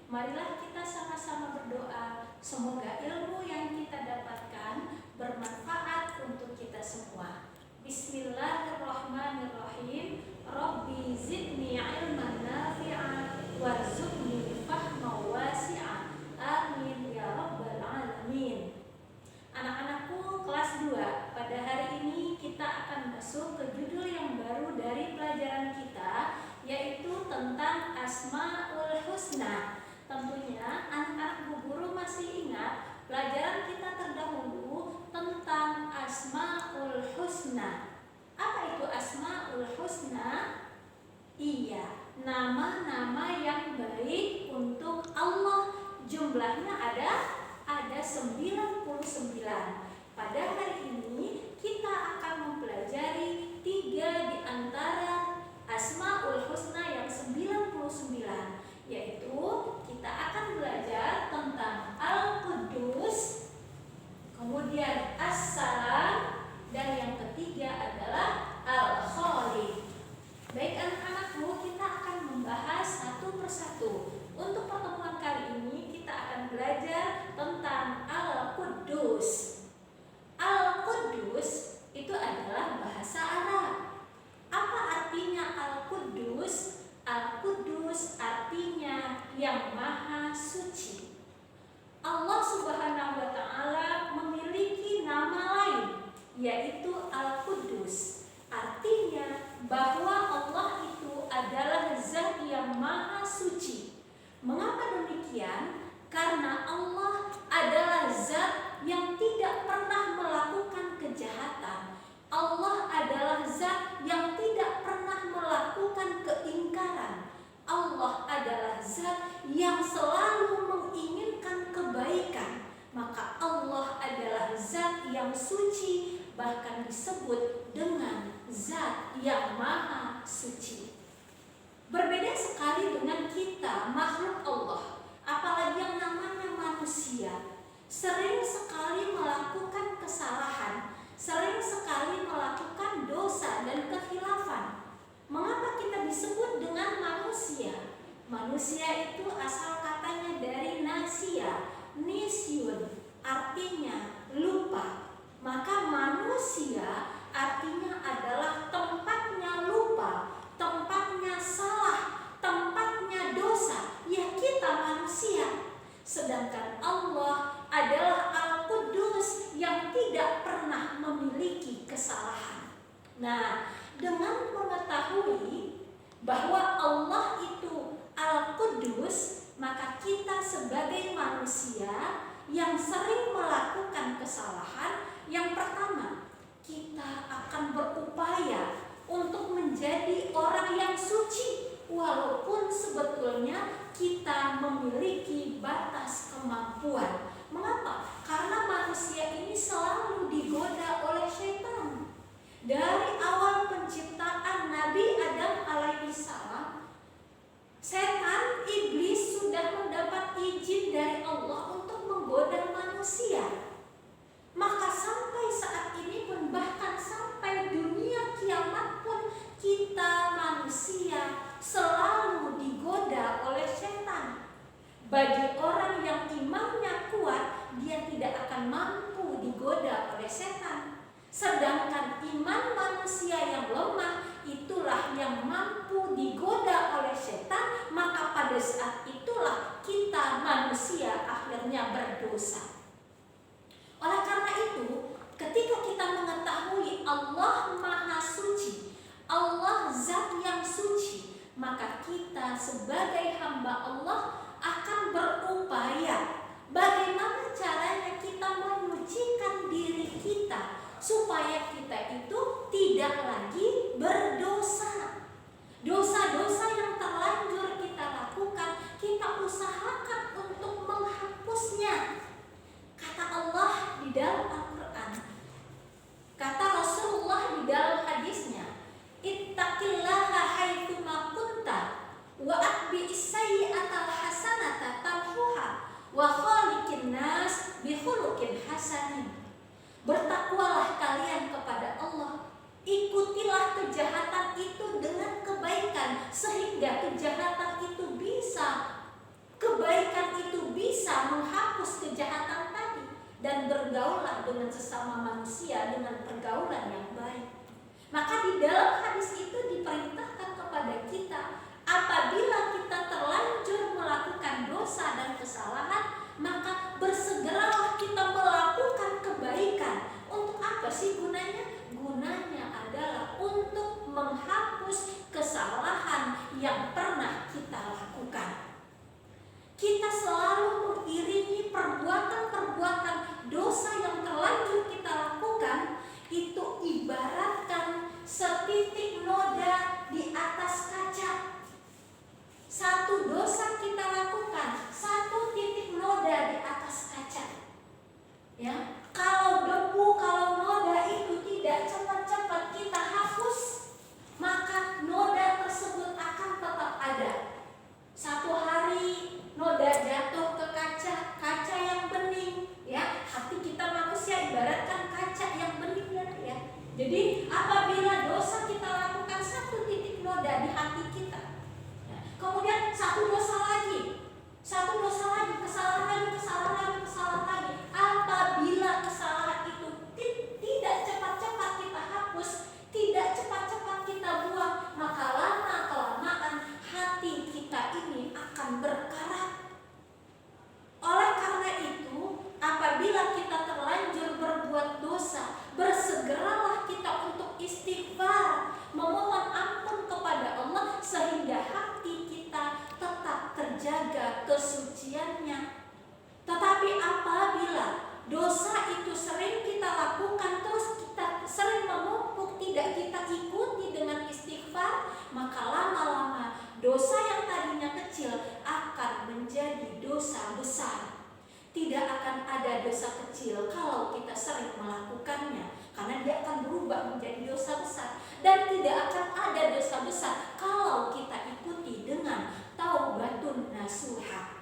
Marilah kita sama-sama berdoa, semoga ilmu yang kita dapatkan bermanfaat untuk kita semua. Bismillahirrahmanirrahim. Rabbi zidni ilman nafi'an warzuqni fahman wasi'an. Amin ya rabbal alamin. Anak-anakku kelas 2, pada hari ini kita akan masuk ke judul yang baru dari pelajaran kita, yaitu tentang Asmaul Husna. Tentunya anak-anak Bu Guru masih ingat pelajaran kita terdahulu tentang Asmaul Husna. Apa itu Asmaul Husna? Iya, nama-nama yang baik untuk Allah. Jumlahnya ada 99. Pada hari ini kita akan mempelajari 3 di antara Asmaul Husna yang 99, yaitu kita akan belajar tentang Al-Quddus, kemudian As-Salam, dan yang ketiga adalah Al-Khaliq. Baik anak-anakku, kita akan membahas satu persatu. Untuk pertemuan kali ini kita akan belajar tentang Al-Quddus. Al-Quddus itu adalah bahasa Arab. Apa artinya Al-Quddus? Al-Quddus artinya yang maha suci. Allah Subhanahu wa ta'ala memiliki nama lain, yaitu Al-Quddus. Artinya bahwa Allah itu adalah zat yang maha suci. Mengapa demikian? Karena Allah adalah zat yang tidak pernah melakukan kejahatan. Allah adalah zat yang tidak pernah melakukan keingkaran. Allah adalah zat yang selalu menginginkan kebaikan. Maka Allah adalah zat yang suci, bahkan disebut dengan zat yang maha suci. Berbeda sekali dengan kita, makhluk Allah, apalagi yang namanya manusia, sering sekali melakukan kesalahan, sering sekali melakukan dosa dan kekhilafan. Mengapa kita disebut dengan manusia? Manusia itu asal katanya dari nasia, nisyun, artinya lupa. Maka manusia artinya adalah tempatnya lupa, tempatnya salah, tempatnya dosa. Ya, kita manusia. Sedangkan Allah adalah Al-Quddus yang tidak pernah memiliki kesalahan. Nah, dengan mengetahui bahwa Allah itu Al-Quddus, maka kita sebagai manusia yang sering melakukan kesalahan, yang pertama, kita akan berupaya untuk menjadi orang yang suci, walaupun sebetulnya kita memiliki batas kemampuan. Mengapa? Karena manusia ini selalu digoda oleh syaitan. Dari awal penciptaan Nabi Adam alaihissalam, setan, iblis sudah mendapat izin dari Allah untuk menggoda manusia. Maka sampai saat ini pun, bahkan sampai dunia kiamat pun, kita manusia selalu digoda oleh setan. Bagi orang yang imannya kuat, dia tidak akan mampu digoda oleh setan. Sedangkan iman manusia yang lemah, itulah yang mampu digoda oleh setan. Maka pada saat itulah kita manusia akhirnya berdosa. Oleh karena itu, ketika kita mengetahui Allah maha suci, Allah zat yang suci, maka kita sebagai hamba Allah akan berupaya bagaimana caranya kita menyucikan diri kita supaya kita itu tidak lagi berdosa. Dosa-dosa yang terlanjur kita lakukan, kita usahakan untuk menghapusnya. Kata Allah di dalam Al-Quran, kata Rasulullah di dalam hadisnya, ittaqillaha haitsuma kunta wa atbi'is sayyi'atal hasanata tamhuha wa khaliqin nas bi khuluqin hasanin. Bertakwalah kalian kepada Allah, ikutilah kejahatan itu dengan kebaikan, sehingga kejahatan itu bisa kebaikan hapus kejahatan tadi dan bergaullah dengan sesama manusia dengan pergaulan yang baik. Maka di dalam hadis itu diperintahkan kepada kita, apabila kita terlanjur melakukan dosa dan kesalahan, maka bersegeralah kita melakukan kebaikan. Untuk apa sih gunanya? Gunanya adalah untuk menghapus kesalahan yang pernah kita lakukan. Kita selalu mengiringi perbuatan-perbuatan dosa yang terlanjur kita lakukan, itu ibaratkan setitik noda di atas kaca. Satu dosa kita lakukan, satu titik noda di atas kaca. Ya, kalau debu, kalau noda itu tidak cepat-cepat kita hapus, maka noda tersebut akan tetap ada. Satu hari noda jatuh ke kaca, kaca yang bening, ya. Hati kita manusia ibaratkan kaca yang bening, ya. Jadi apabila dosa kita lakukan, satu titik noda di hati kita, ya. Kemudian satu dosa lagi, kesalahan lagi. Apabila kesalahan itu tidak cepat-cepat kita hapus, tidak cepat-cepat kita buang, maka lama-kelamaan hati kita ini akan berkarat. Oleh karena itu, apabila kita terlanjur berbuat dosa, bersegeralah kita untuk istighfar, memohon ampun kepada Allah sehingga hati kita tetap terjaga kesuciannya. Tetapi apabila dosa itu sering kita lakukan, terus kita sering menumpuk, tidak kita ikuti dengan istighfar, maka lama-lama dosa yang tadinya kecil akan menjadi dosa besar. Tidak akan ada dosa kecil kalau kita sering melakukannya, karena dia akan berubah menjadi dosa besar. Dan tidak akan ada dosa besar kalau kita ikuti dengan taubatun nasuha.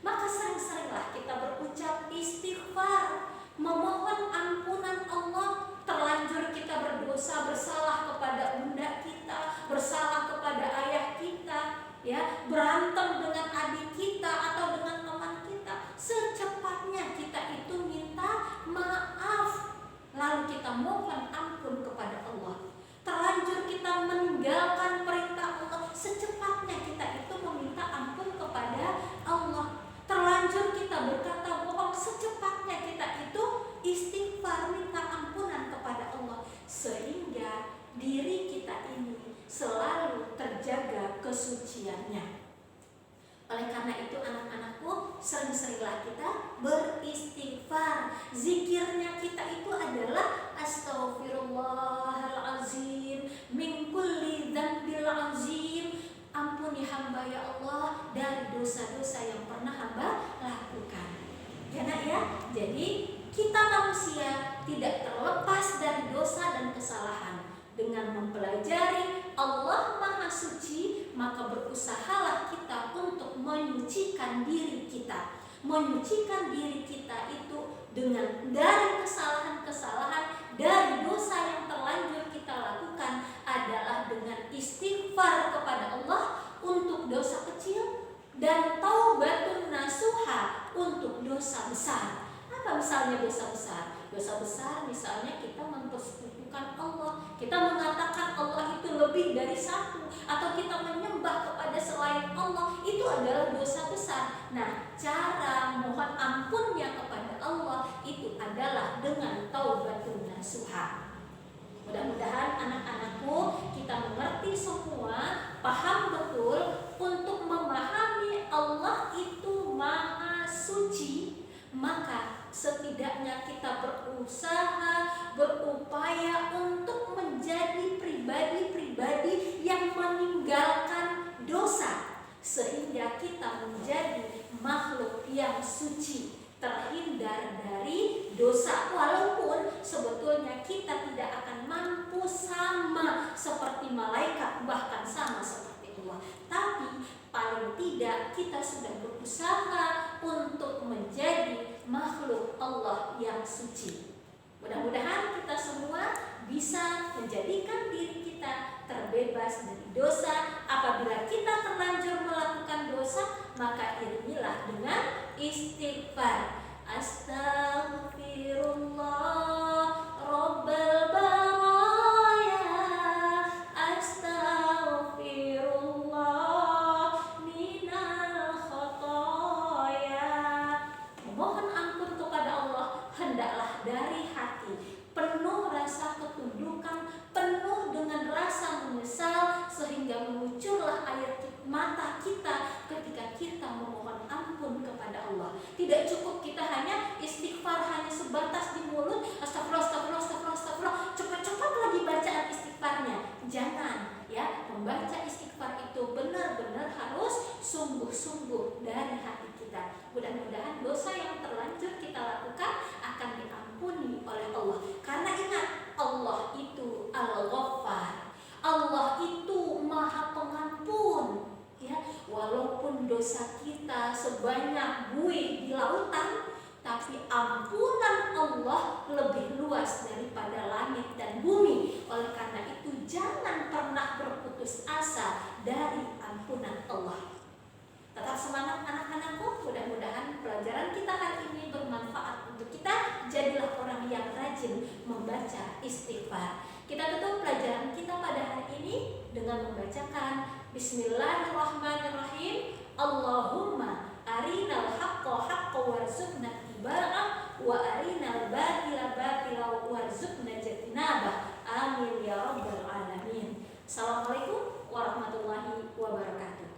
Maka sering-seringlah kita berucap istighfar, memohon ampunan Allah. Terlanjur kita berdosa, bersalah kepada bunda kita, bersalah kepada ayah kita, ya, berantem dengan adik kita atau dengan teman kita. Secepatnya kita itu minta maaf, lalu kita mohon ampun kepada Allah. Terlanjur kita meninggalkan perintah Allah, secepatnya kita itu meminta ampun kepada Allah. Terlanjur kita berkata bohong, secepatnya kita itu istighfar, minta ampunan kepada Allah, sehingga diri kita ini selalu terjaga kesuciannya. Oleh karena itu anak-anakku, sering-seringlah kita beristighfar. Zikirnya kita itu adalah astaghfirullahalazim min kulli dzambil azim. Ampuni hamba ya Allah dari dosa-dosa yang pernah hamba lakukan. Ya nak ya, jadi kita manusia tidak terlepas dari dosa dan kesalahan. Dengan mempelajari Allah Maha Suci, maka berusahalah kita untuk menyucikan diri kita. Menyucikan diri kita itu dengan dari kesalahan-kesalahan, dari dosa yang terlanjur kita lakukan adalah dengan istighfar kepada Allah untuk dosa kecil dan taubatun nasuha untuk dosa besar. Apa misalnya dosa besar? Dosa besar misalnya kita mempersekutukan Allah, kita mengatakan Allah itu lebih dari satu, atau kita menyembah kepada selain Allah, itu adalah dosa besar. Nah, cara mohon ampunnya kepada Allah itu adalah dengan taubatun nasuha. Mudah-mudahan anak-anakku kita mengerti semua, paham betul untuk memahami Allah itu Maha Suci. Maka setidaknya kita berusaha, berupaya untuk menjadi pribadi-pribadi yang meninggalkan dosa, sehingga kita menjadi makhluk yang suci, terhindar dari dosa. Walaupun sebetulnya kita tidak akan mampu sama seperti malaikat, bahkan sama seperti Allah, tapi paling tidak kita sudah berusaha untuk menjadi makhluk Allah yang suci. Mudah-mudahan kita semua bisa menjadikan diri kita terbebas dari dosa. Apabila kita terlanjur melakukan dosa, maka iringilah dengan istighfar. astaghfirullah rabbal baraya, astaghfirullah minal khotoya. Memohon ampun kepada Allah hendaklah dari hati, penuh rasa ketundukan, penuh dengan rasa menyesal, sehingga mengucurlah air mata kita ketika kita memohon ampun kepada Allah. Tidak cukup kita hanya istighfar hanya sebatas di mulut, astagfirullah, astagfirullah, astagfirullah, astagfirullah, cepat-cepat lagi bacaan istighfarnya. Jangan, ya, membaca istighfar itu benar-benar harus sungguh-sungguh dari hati kita. Mudah-mudahan dosa yang terlanjur kita lakukan akan diampuni oleh Allah. Karena ingat, Allah itu Al-Ghaffar. Allah itu Maha Pengampun. Ya, walaupun dosa kita sebanyak buih di lautan, tapi ampunan Allah lebih luas daripada langit dan bumi. Oleh karena itu, jangan pernah berputus asa dari ampunan Allah. Tetap semangat anak-anakku, mudah-mudahan pelajaran kita hari ini bermanfaat untuk kita. Jadilah orang yang rajin membaca istighfar. Kita tutup pelajaran kita pada hari ini dengan membacakan Bismillahirrahmanirrahim. Allahumma arinal haqqa haqqa warzuqna ittiba'ah wa arinal batila batila warzuqna ijtinabah. Amin ya rabbal alamin. Assalamualaikum warahmatullahi wabarakatuh.